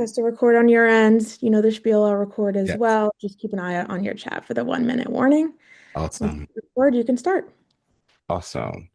access to record on your end. You know the spiel, I'll record as Yes. well. Just keep an eye out on your chat for the 1 minute warning. Once Awesome. you record, you can start. Awesome.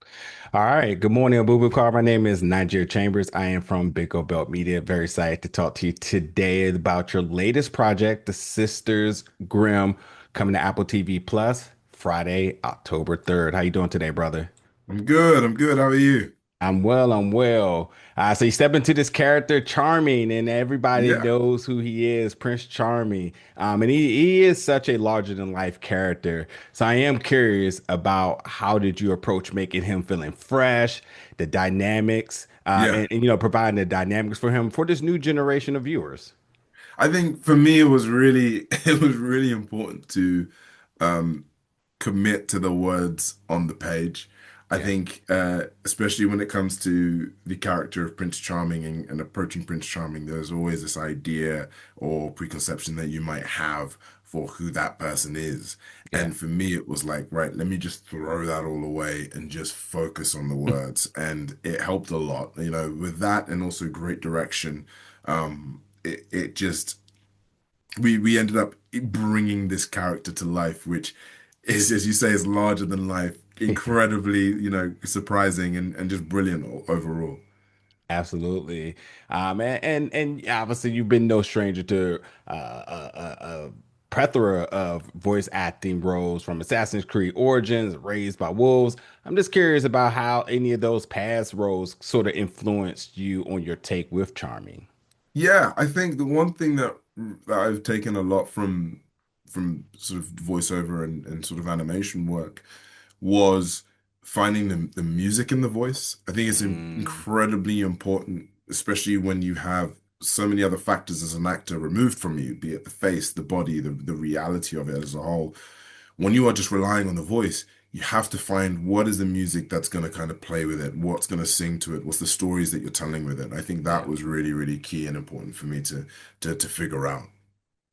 All right. Good morning, Abubakar. My name is Nigeria Chambers. I am from Big O Belt Media. Very excited to talk to you today about your latest project, The Sisters Grimm, coming to Apple TV Plus Friday, October 3rd. How you doing today, brother? I'm good. I'm good. How are you? I'm well. I'm well. So you step into this character, Charming, and everybody Yeah. knows who he is, Prince Charming. And he is such a larger than life character. So I am curious about how did you approach making him feeling fresh, the dynamics, Yeah. providing the dynamics for him for this new generation of viewers. I think for me it was really it was really important to um commit to the words on the page. I Yeah. think especially when it comes to the character of Prince Charming and approaching Prince Charming, there's always this idea or preconception that you might have for who that person is. Yeah. And for me, it was like, right, let me just throw that all away and just focus on the words. And it helped a lot, with that and also great direction. It just we ended up bringing this character to life, which is, as you say, is larger than life, incredibly, surprising and just brilliant overall. Absolutely. And obviously you've been no stranger to a plethora of voice acting roles from Assassin's Creed Origins, Raised by Wolves. I'm just curious about how any of those past roles sort of influenced you on your take with Charming. Yeah, I think the one thing that I've taken a lot from sort of voiceover and sort of animation work was finding the music in the voice. I think it's Mm, incredibly important, especially when you have so many other factors as an actor removed from you, be it the face, the body, the reality of it as a whole. When you are just relying on the voice, you have to find what is the music that's going to kind of play with it, what's going to sing to it, what's the stories that you're telling with it. I think that yeah. was really, really key and important for me to figure out.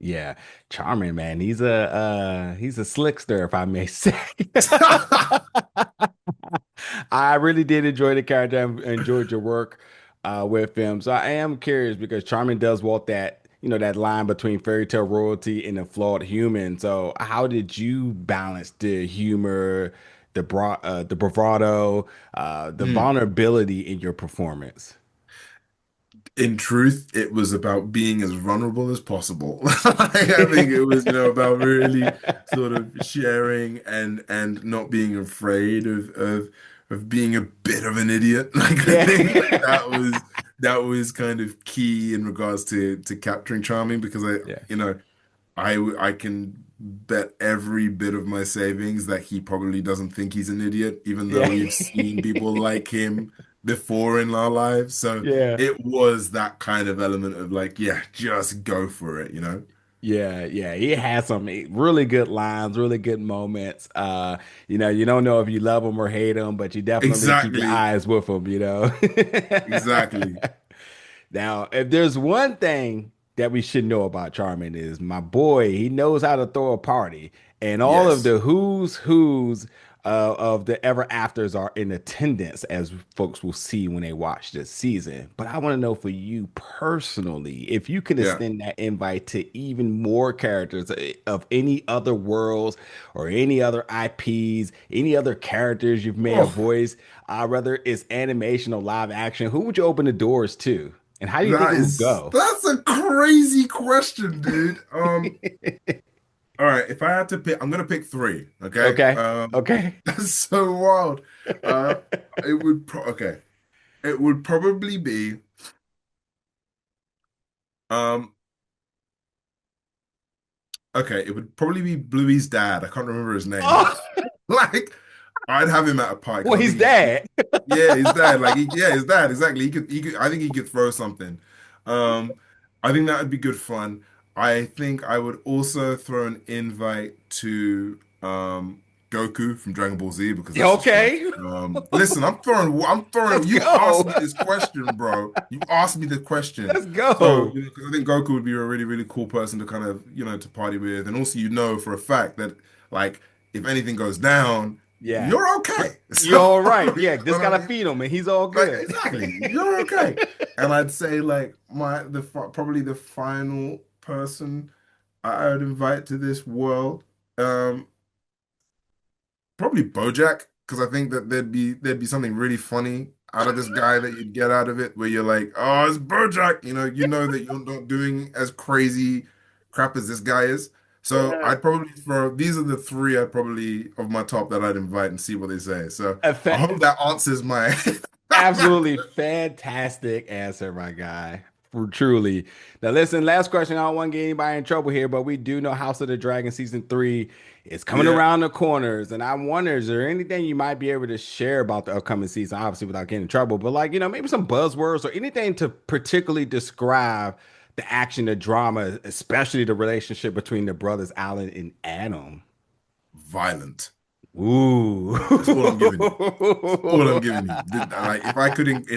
Yeah. Charming, man. He's a slickster, if I may say. I really did enjoy the character and enjoyed your work with him. So I am curious because Charming does walk that line between fairy tale royalty and a flawed human. So how did you balance the humor, the bravado, the Hmm. vulnerability in your performance? In truth, it was about being as vulnerable as possible. I think it was, about really sort of sharing and not being afraid of being a bit of an idiot. Like I Yeah. think that was kind of key in regards to capturing Charming because Yeah. I can bet every bit of my savings that he probably doesn't think he's an idiot, even though Yeah. we've seen people like him before in our lives. So Yeah. it was that kind of element of like, yeah, just go for it, you know? Yeah, yeah, he has some really good lines, really good moments. You don't know if you love him or hate him, but you definitely keep your Exactly. eyes with him. Exactly. Now, if there's one thing that we should know about Charmin is my boy, he knows how to throw a party, and all of Yes. the who's who's of the ever afters are in attendance, as folks will see when they watch this season. But I want to know for you personally, if you can Yeah. extend that invite to even more characters of any other worlds or any other IPs, any other characters you've may have Oh, voiced, whether it's animation or live action, who would you open the doors to? And how do you think that it would is go? that's a crazy question, dude. All right, if I had to pick, I'm gonna pick three. Okay, Okay. Okay. that's so wild. Uh, okay. It would probably be um. Okay, it would probably be Bluey's dad. I can't remember his name. Oh, Like, I'd have him at a party well, because I he's think dead. yeah, his dad. Like, yeah, his dad. Exactly. He could. I think he could throw something. Um, I think that would be good fun. I think I would also throw an invite to Goku from Dragon Ball Z because that's just fun. Okay. Listen, I'm throwing. Let's You asked go. me this question, bro. You asked me the question. Let's So, go. 'cause I think Goku would be a really, really cool person to kind of, to party with, and also for a fact that like if anything goes down. Yeah. you're okay. You're So, all right. you Yeah, know just what I gotta mean? feed him and he's all Like good. exactly, you're okay. And I'd say like probably the final person I would invite to this world, um, probably BoJack, because I think that there'd be something really funny out of this guy that you'd get out of it, where you're like, oh, it's BoJack. You know that you're not doing as crazy crap as this guy is. So Yeah. I'd probably throw these are the three I'd probably of my top that I'd invite and see what they say. So I hope that answers my Absolutely fantastic answer, my guy. Truly. Now, listen, last question. I don't want to get anybody in trouble here, but we do know House of the Dragon season three is coming Yeah. around the corners. And I wonder, is there anything you might be able to share about the upcoming season? Obviously, without getting in trouble, but like, maybe some buzzwords or anything to particularly describe the action, the drama, especially the relationship between the brothers Alan and Adam. Violent. Ooh. That's all I'm giving you. That's all I'm giving you. Like if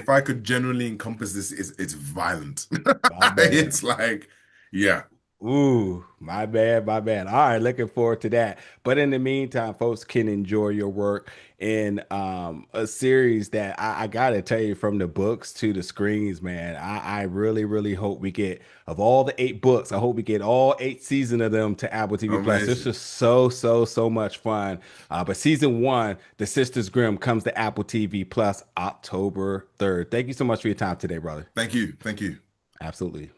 I could genuinely encompass this, it's violent. My man. It's like, yeah, Ooh, my bad, my bad. All right, looking forward to that. But in the meantime, folks can enjoy your work in a series that I gotta tell you, from the books to the screens, man. I really, really hope we get, of all the 8 books, I hope we get all 8 seasons of them to Apple TV Plus. It's amazing. just so, so, so much fun. But season one, The Sisters Grimm, comes to Apple TV Plus October 3rd. Thank you so much for your time today, brother. Thank you. Thank you. Absolutely.